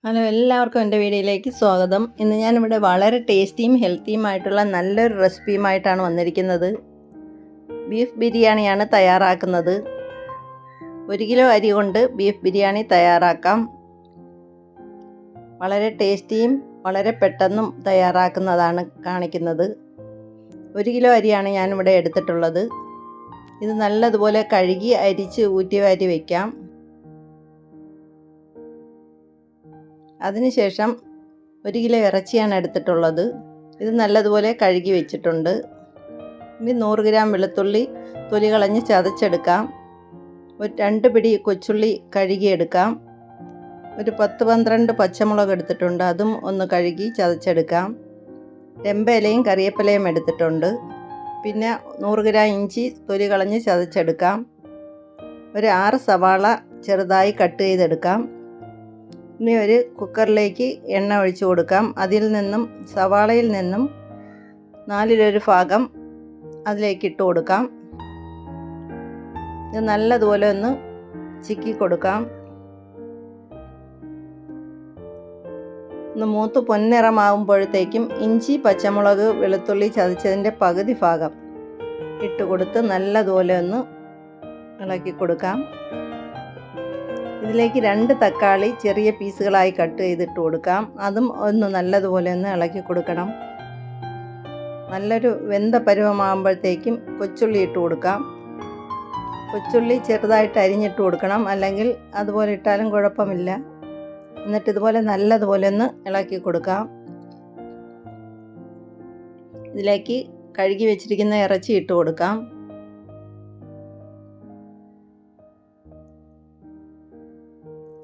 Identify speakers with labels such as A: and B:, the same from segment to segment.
A: Hello, എല്ലാവർക്കും എൻ്റെ വീഡിയോയിലേക്ക് സ്വാഗതം. ഇന്ന് ഞാനിവിടെ വളരെ ടേസ്റ്റിയും ഹെൽത്തിയുമായിട്ടുള്ള നല്ലൊരു റെസിപ്പിയുമായിട്ടാണ് വന്നിരിക്കുന്നത്. ബീഫ് ബിരിയാണിയാണ് തയ്യാറാക്കുന്നത്. 1 കിലോ അരി കൊണ്ട് ബീഫ് ബിരിയാണി തയ്യാറാക്കാം. വളരെ ടേസ്റ്റിയും വളരെ പെട്ടെന്നും തയ്യാറാക്കുന്നതാണ് കാണിക്കുന്നത്. 1 കിലോ അരിയാണ് ഞാനിവിടെ എടുത്തിട്ടുള്ളത്. ഇത് നല്ലതുപോലെ കഴുകി അരിച്ച് ഊറ്റി വാരി വയ്ക്കാം. അതിനുശേഷം 1 കിലോ ഇറച്ചിയാണ് എടുത്തിട്ടുള്ളത്. ഇത് നല്ലതുപോലെ കഴുകി വെച്ചിട്ടുണ്ട്. ഇനി 100 ഗ്രാം വെളുത്തുള്ളി തൊലി കളഞ്ഞ് ചതച്ചെടുക്കാം. ഒരു 2 പിടി കൊച്ചുള്ളി കഴുകിയെടുക്കാം. ഒരു 10-12 പച്ചമുളക് എടുത്തിട്ടുണ്ട്, അതും ഒന്ന് കഴുകി ചതച്ചെടുക്കാം. രമ്പയിലയും കറിവേപ്പിലയും എടുത്തിട്ടുണ്ട്. പിന്നെ 100 ഗ്രാം ഇഞ്ചി തൊലി കളഞ്ഞ് ചതച്ചെടുക്കാം. ഒരു 6 സവാള ചെറുതായി കട്ട് ചെയ്തെടുക്കാം. ഇനി ഒരു കുക്കറിലേക്ക് എണ്ണ ഒഴിച്ചു കൊടുക്കാം. അതിൽ നിന്നും സവാളയിൽ നിന്നും 1/4 ഭാഗം അതിലേക്ക് ഇട്ട് കൊടുക്കാം. ഇത് നല്ലതുപോലെ ഒന്ന് ചിക്കി കൊടുക്കാം. ഒന്ന് മൂത്ത് പൊന്നിറമാകുമ്പോഴത്തേക്കും ഇഞ്ചി, പച്ചമുളക്, വെളുത്തുള്ളി ചതച്ചതിൻ്റെ പകുതി ഭാഗം ഇട്ട് കൊടുത്ത് നല്ലതുപോലെ ഒന്ന് ഇളക്കി കൊടുക്കാം. ഇതിലേക്ക് 2 തക്കാളി ചെറിയ പീസുകളായി കട്ട് ചെയ്തിട്ട് കൊടുക്കാം. അതും ഒന്ന് നല്ലതുപോലെ ഒന്ന് ഇളക്കി കൊടുക്കണം. നല്ലൊരു വെന്ത പരുവമാകുമ്പോഴത്തേക്കും കൊച്ചുള്ളി ഇട്ട് കൊടുക്കാം. കൊച്ചുള്ളി ചെറുതായിട്ട് അരിഞ്ഞിട്ട് കൊടുക്കണം, അല്ലെങ്കിൽ അതുപോലെ ഇട്ടാലും കുഴപ്പമില്ല. എന്നിട്ട് ഇതുപോലെ നല്ലതുപോലെ ഒന്ന് ഇളക്കി കൊടുക്കാം. ഇതിലേക്ക് കഴുകി വെച്ചിരിക്കുന്ന ഇറച്ചി ഇട്ട് കൊടുക്കാം.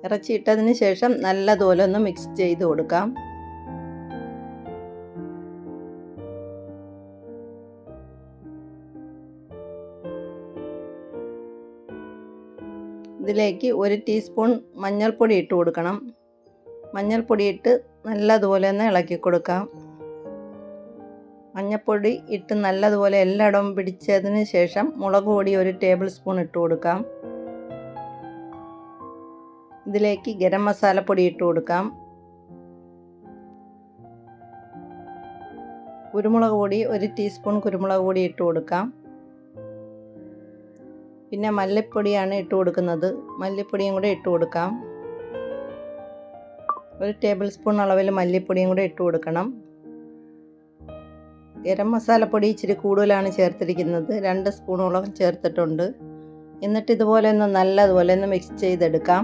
A: ഇറച്ചി ഇട്ടതിന് ശേഷം നല്ലതുപോലെ ഒന്ന് മിക്സ് ചെയ്ത് കൊടുക്കാം. ഇതിലേക്ക് 1 ടീസ്പൂൺ മഞ്ഞൾപ്പൊടി ഇട്ട് കൊടുക്കണം. മഞ്ഞൾപ്പൊടി ഇട്ട് നല്ലതുപോലെ ഒന്ന് ഇളക്കി കൊടുക്കാം. മഞ്ഞൾപ്പൊടി ഇട്ട് നല്ലതുപോലെ എല്ലായിടവും പിടിച്ചതിന് ശേഷം മുളക് പൊടി 1 ടേബിൾ സ്പൂൺ ഇട്ട് കൊടുക്കാം. ഇതിലേക്ക് ഗരം മസാലപ്പൊടി ഇട്ട് കൊടുക്കാം. കുരുമുളക് പൊടി 1 ടീസ്പൂൺ കുരുമുളക് പൊടി ഇട്ട് കൊടുക്കാം. പിന്നെ മല്ലിപ്പൊടിയാണ് ഇട്ട് കൊടുക്കുന്നത്. മല്ലിപ്പൊടിയും കൂടെ ഇട്ട് കൊടുക്കാം. 1 ടേബിൾ സ്പൂൺ അളവിൽ മല്ലിപ്പൊടിയും കൂടെ ഇട്ട് കൊടുക്കണം. ഗരം മസാലപ്പൊടി ഇച്ചിരി കൂടുതലാണ് ചേർത്തിരിക്കുന്നത്, 2 സ്പൂണോളം ചേർത്തിട്ടുണ്ട്. എന്നിട്ട് ഇതുപോലെ ഒന്ന് നല്ലതുപോലെ ഒന്ന് മിക്സ് ചെയ്തെടുക്കാം.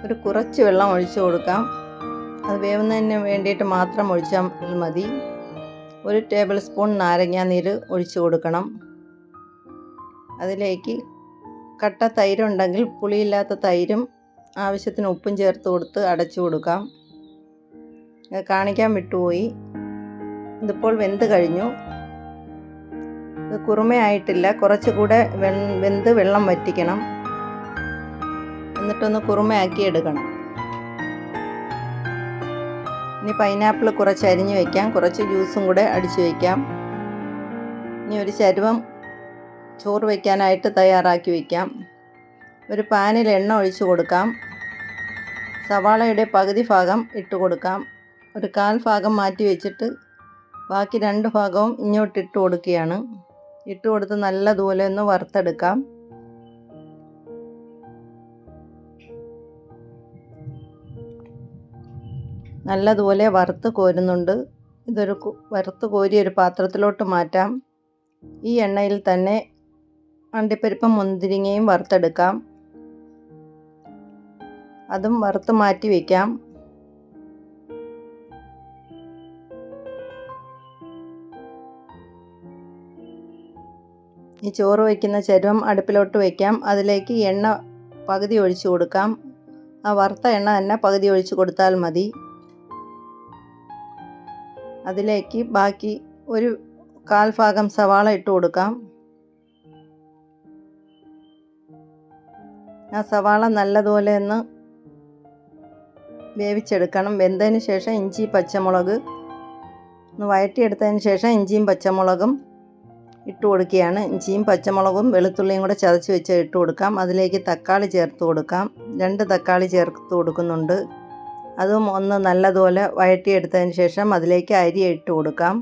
A: ഒരു കുറച്ച് വെള്ളം ഒഴിച്ചു കൊടുക്കാം. അത് വേവുന്നതിന് വേണ്ടിയിട്ട് മാത്രം ഒഴിച്ചാൽ മതി. 1 ടേബിൾ സ്പൂൺ നാരങ്ങ നീര് ഒഴിച്ചു കൊടുക്കണം. അതിലേക്ക് കട്ട തൈരുണ്ടെങ്കിൽ പുളിയില്ലാത്ത തൈരും ആവശ്യത്തിന് ഉപ്പും ചേർത്ത് കൊടുത്ത് അടച്ചു കൊടുക്കാം. കാണിക്കാൻ വിട്ടുപോയി. ഇതിപ്പോൾ വെന്ത് കഴിഞ്ഞു. ഇത് കുറുമയായിട്ടില്ല, കുറച്ചുകൂടെ വെന്ത് വെള്ളം വറ്റിക്കണം. എന്നിട്ടൊന്ന് കുറുമയാക്കി എടുക്കണം. ഇനി പൈനാപ്പിൾ കുറച്ച് അരിഞ്ഞ് വയ്ക്കാം. കുറച്ച് ജ്യൂസും കൂടെ അടിച്ചു വയ്ക്കാം. ഇനി ഒരു ചരുവം ചോറ് വയ്ക്കാനായിട്ട് തയ്യാറാക്കി വയ്ക്കാം. ഒരു പാനിൽ എണ്ണ ഒഴിച്ച് കൊടുക്കാം. സവാളയുടെ പകുതി ഭാഗം ഇട്ട് കൊടുക്കാം. ഒരു 1/4 ഭാഗം മാറ്റി വെച്ചിട്ട് ബാക്കി 2 ഭാഗവും ഇങ്ങോട്ട് ഇട്ട് കൊടുക്കുകയാണ്. ഇട്ട് കൊടുത്ത് നല്ലതുപോലെ ഒന്ന് വറുത്തെടുക്കാം. നല്ലതുപോലെ വറുത്ത് കോരുന്നുണ്ട്. ഇതൊരു വറുത്ത് കോരി ഒരു പാത്രത്തിലോട്ട് മാറ്റാം. ഈ എണ്ണയിൽ തന്നെ അണ്ടിപ്പരിപ്പും മുന്തിരിങ്ങയും വറുത്തെടുക്കാം. അതും വറുത്ത് മാറ്റി വയ്ക്കാം. ഈ ചോറ് വയ്ക്കുന്ന ചരുവം അടുപ്പിലോട്ട് വയ്ക്കാം. അതിലേക്ക് എണ്ണ പകുതി ഒഴിച്ചു കൊടുക്കാം. ആ വറുത്ത എണ്ണ തന്നെ പകുതി ഒഴിച്ചു കൊടുത്താൽ മതി. അതിലേക്ക് ബാക്കി ഒരു 1/4 ഭാഗം സവാള ഇട്ട് കൊടുക്കാം. ആ സവാള നല്ലതുപോലെ ഒന്ന് വേവിച്ചെടുക്കണം. വെന്തതിന് ശേഷം ഇഞ്ചി, പച്ചമുളക് ഒന്ന് വഴറ്റിയെടുത്തതിന് ശേഷം ഇഞ്ചിയും പച്ചമുളകും ഇട്ട് കൊടുക്കുകയാണ്. ഇഞ്ചിയും പച്ചമുളകും വെളുത്തുള്ളിയും കൂടെ ചതച്ച് വെച്ച് ഇട്ട് കൊടുക്കാം. അതിലേക്ക് തക്കാളി ചേർത്ത് കൊടുക്കാം. 2 തക്കാളി ചേർത്ത് കൊടുക്കുന്നുണ്ട്. അതും ഒന്ന് നല്ലതുപോലെ വഴറ്റിയെടുത്തതിന് ശേഷം അതിലേക്ക് അരി ഇട്ട് കൊടുക്കാം.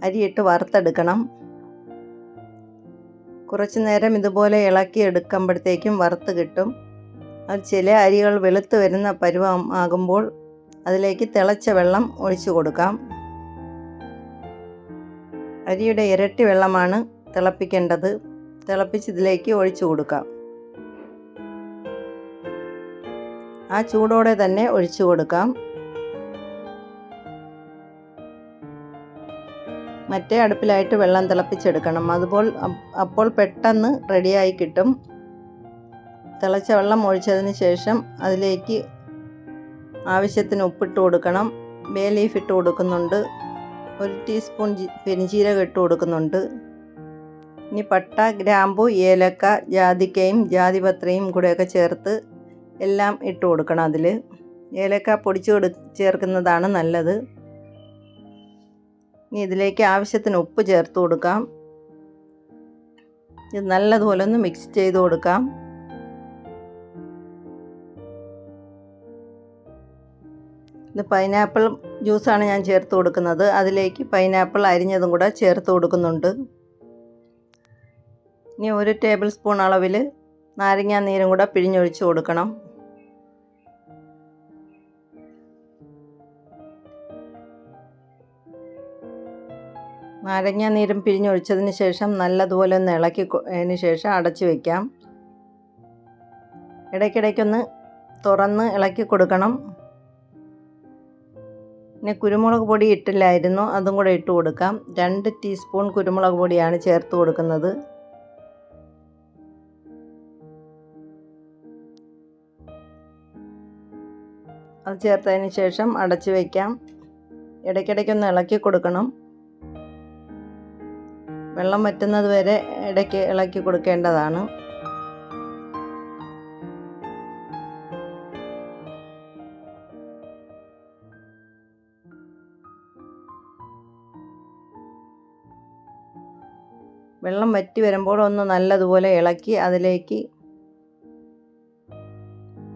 A: അരിയിട്ട് വറുത്തെടുക്കണം. കുറച്ച് നേരം ഇതുപോലെ ഇളക്കി എടുക്കുമ്പോഴത്തേക്കും വറുത്ത് കിട്ടും. അത് ചില അരികൾ വെളുത്ത് വരുന്ന പരുവം ആകുമ്പോൾ അതിലേക്ക് തിളച്ച വെള്ളം ഒഴിച്ചു കൊടുക്കാം. അരിയുടെ ഇരട്ടി വെള്ളമാണ് തിളപ്പിക്കേണ്ടത്. തിളപ്പിച്ച് ഇതിലേക്ക് ഒഴിച്ചു കൊടുക്കാം. ആ ചൂടോടെ തന്നെ ഒഴിച്ചു കൊടുക്കാം. മറ്റേ അടുപ്പിലായിട്ട് വെള്ളം തിളപ്പിച്ചെടുക്കണം. അപ്പോൾ പെട്ടെന്ന് റെഡിയായി കിട്ടും. തിളച്ച വെള്ളം ഒഴിച്ചതിന് ശേഷം അതിലേക്ക് ആവശ്യത്തിന് ഉപ്പിട്ട് കൊടുക്കണം. ബേ ലീഫ് ഇട്ട് കൊടുക്കുന്നുണ്ട്. 1 ടീസ്പൂൺ പെരുംജീരകം ഇട്ട് കൊടുക്കുന്നുണ്ട്. ഇനി പട്ട, ഗ്രാമ്പു, ഏലക്ക, ജാതിക്കയും ജാതിപത്രയും കൂടെയൊക്കെ ചേർത്ത് എല്ലാം ഇട്ട് കൊടുക്കണം. അതിൽ ഏലക്ക പൊടിച്ച് ചേർക്കുന്നതാണ് നല്ലത്. ഇനി ഇതിലേക്ക് ആവശ്യത്തിന് ഉപ്പ് ചേർത്ത് കൊടുക്കാം. ഇത് നല്ലതുപോലെ ഒന്ന് മിക്സ് ചെയ്ത് കൊടുക്കാം. ഇത് പൈനാപ്പിൾ ജ്യൂസാണ് ഞാൻ ചേർത്ത് കൊടുക്കുന്നത്. അതിലേക്ക് പൈനാപ്പിൾ അരിഞ്ഞതും കൂടെ ചേർത്ത് കൊടുക്കുന്നുണ്ട്. ഇനി 1 ടേബിൾ സ്പൂൺ അളവിൽ നാരങ്ങാ നീരും കൂടെ പിഴിഞ്ഞൊഴിച്ച് കൊടുക്കണം. നാരങ്ങാ നീരും പിഴിഞ്ഞൊഴിച്ചതിന് ശേഷം നല്ലതുപോലെ ഒന്ന് ഇളക്കിയതിന് ശേഷം അടച്ചു വയ്ക്കാം. ഇടയ്ക്കിടയ്ക്കൊന്ന് തുറന്ന് ഇളക്കി കൊടുക്കണം. പിന്നെ കുരുമുളക് പൊടി ഇട്ടില്ലായിരുന്നു, അതും കൂടെ ഇട്ട് കൊടുക്കാം. 2 ടീസ്പൂൺ കുരുമുളക് പൊടിയാണ് ചേർത്ത് കൊടുക്കുന്നത്. അത് ചേർത്തതിന് ശേഷം അടച്ചു വയ്ക്കാം. ഇടയ്ക്കിടയ്ക്കൊന്ന് ഇളക്കി കൊടുക്കണം. വെള്ളം വറ്റുന്നത് വരെ ഇടയ്ക്ക് ഇളക്കി കൊടുക്കേണ്ടതാണ്. വെള്ളം വറ്റി വരുമ്പോൾ ഒന്ന് നല്ലതുപോലെ ഇളക്കി അതിലേക്ക്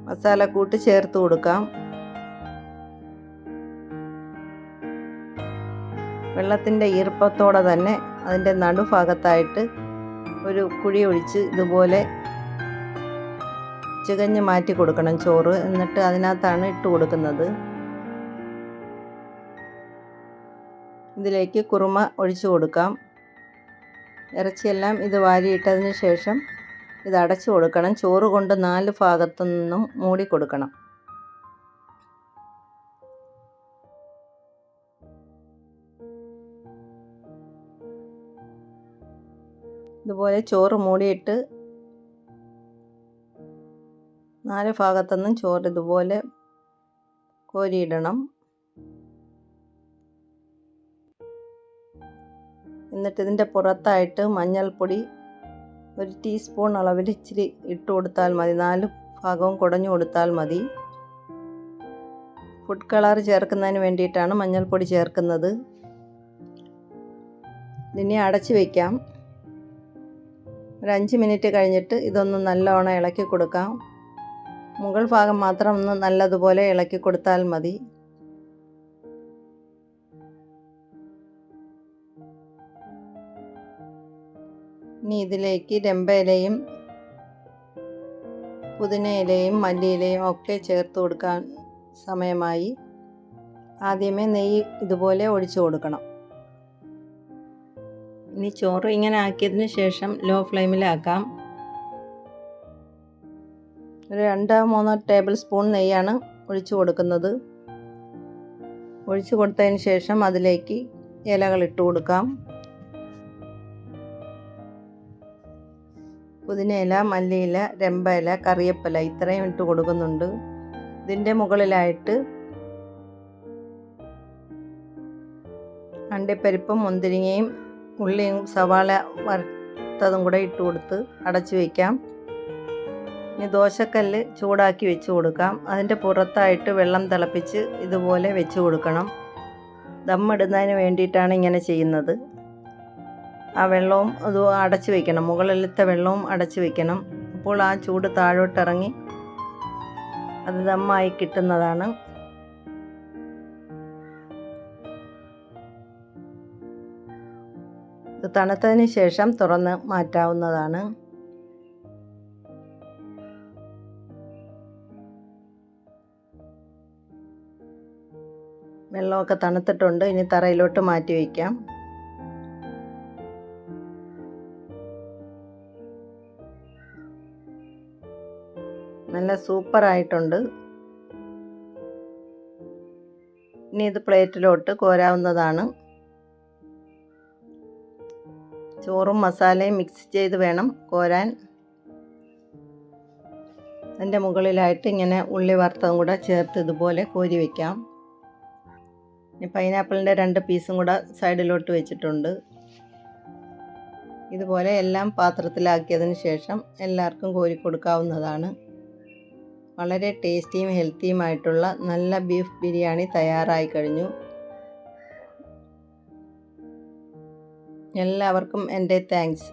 A: മസാലക്കൂട്ട് ചേർത്ത് കൊടുക്കാം. വെള്ളത്തിൻ്റെ ഈർപ്പത്തോടെ തന്നെ അതിൻ്റെ നടുഭാഗത്തായിട്ട് ഒരു കുഴി ഒഴിച്ച് ഇതുപോലെ ചികഞ്ഞ് മാറ്റി കൊടുക്കണം ചോറ്. എന്നിട്ട് അതിനകത്താണ് ഇട്ട് കൊടുക്കുന്നത്. ഇതിലേക്ക് കുറുമ ഒഴിച്ചു കൊടുക്കാം. ഇറച്ചിയെല്ലാം ഇത് വാരിയിട്ടതിന് ശേഷം ഇത് അടച്ചു കൊടുക്കണം. ചോറ് കൊണ്ട് 4 ഭാഗത്തു നിന്നും മൂടി കൊടുക്കണം. ഇതുപോലെ ചോറ് മൂടിയിട്ട് 4 ഭാഗത്തുനിന്നും ചോറ് ഇതുപോലെ കോരിയിടണം. എന്നിട്ട് ഇതിൻ്റെ പുറത്തായിട്ട് മഞ്ഞൾപ്പൊടി 1 ടീസ്പൂൺ അളവിൽ ഇച്ചിരി ഇട്ട് കൊടുത്താൽ മതി. 4 ഭാഗവും കുടഞ്ഞു കൊടുത്താൽ മതി. ഫുഡ് കളർ ചേർക്കുന്നതിന് വേണ്ടിയിട്ടാണ് മഞ്ഞൾപ്പൊടി ചേർക്കുന്നത്. ഇതിനെ അടച്ചു വയ്ക്കാം. ഒരു 5 മിനിറ്റ് കഴിഞ്ഞിട്ട് ഇതൊന്ന് നല്ലോണം ഇളക്കി കൊടുക്കാം. മുകൾ ഭാഗം മാത്രം ഒന്ന് നല്ലതുപോലെ ഇളക്കി കൊടുത്താൽ മതി. ഇനി ഇതിലേക്ക് രമ്പയിലയും പുതിനയിലയും മല്ലിയിലയും ഒക്കെ ചേർത്ത് കൊടുക്കാൻ സമയമായി. ആദ്യമേ നെയ്യ് ഇതുപോലെ ഒഴിച്ചു കൊടുക്കണം. ഇനി ചോറ് ഇങ്ങനെ ആക്കിയതിന് ശേഷം ലോ ഫ്ലെയിമിലാക്കാം. ഒരു 2-3 ടേബിൾ സ്പൂൺ നെയ്യാണ് ഒഴിച്ചു കൊടുക്കുന്നത്. ഒഴിച്ചു കൊടുത്തതിന് ശേഷം അതിലേക്ക് ഇലകൾ ഇട്ട് കൊടുക്കാം. പുതിനയില, മല്ലിയില, രമ്പയില, കറിവേപ്പില ഇത്രയും ഇട്ട് കൊടുക്കുന്നുണ്ട്. ഇതിൻ്റെ മുകളിലായിട്ട് അണ്ടിപ്പരിപ്പും മുന്തിരിങ്ങയും ഉള്ളിയും സവാള വറുത്തതും കൂടെ ഇട്ട് കൊടുത്ത് അടച്ചു വയ്ക്കാം. ഇനി ദോശക്കല്ല് ചൂടാക്കി വെച്ച് കൊടുക്കാം. അതിൻ്റെ പുറത്തായിട്ട് വെള്ളം തിളപ്പിച്ച് ഇതുപോലെ വെച്ച് കൊടുക്കണം. ദമ്മിടുന്നതിന് വേണ്ടിയിട്ടാണ് ഇങ്ങനെ ചെയ്യുന്നത്. ആ വെള്ളവും അത് അടച്ച് വയ്ക്കണം, മുകളിലത്തെ വെള്ളവും അടച്ച് വയ്ക്കണം. അപ്പോൾ ആ ചൂട് താഴോട്ടിറങ്ങി അത് ദമ്മായി കിട്ടുന്നതാണ്. ഇത് തണുത്തതിന് ശേഷം തുറന്ന് മാറ്റാവുന്നതാണ്. വെള്ളമൊക്കെ തണുത്തിട്ടുണ്ട്. ഇനി തറയിലോട്ട് മാറ്റി വയ്ക്കാം. നല്ല സൂപ്പറായിട്ടുണ്ട്. ഇനി ഇത് പ്ലേറ്റിലോട്ട് കോരാവുന്നതാണ്. ചോറും മസാലയും മിക്സ് ചെയ്ത് വേണം കോരാൻ. അതിൻ്റെ മുകളിലായിട്ട് ഇങ്ങനെ ഉള്ളി വറുത്തതും കൂടെ ചേർത്ത് ഇതുപോലെ കോരി വയ്ക്കാം. ഇനി പൈനാപ്പിളിൻ്റെ 2 പീസും കൂടെ സൈഡിലോട്ട് വെച്ചിട്ടുണ്ട്. ഇതുപോലെ എല്ലാം പാത്രത്തിലാക്കിയതിന് ശേഷം എല്ലാവർക്കും കോരി കൊടുക്കാവുന്നതാണ്. വളരെ ടേസ്റ്റിയും ഹെൽത്തിയുമായിട്ടുള്ള നല്ല ബീഫ് ബിരിയാണി തയ്യാറായി കഴിഞ്ഞു. എല്ലാവർക്കും എൻ്റെ താങ്ക്സ്.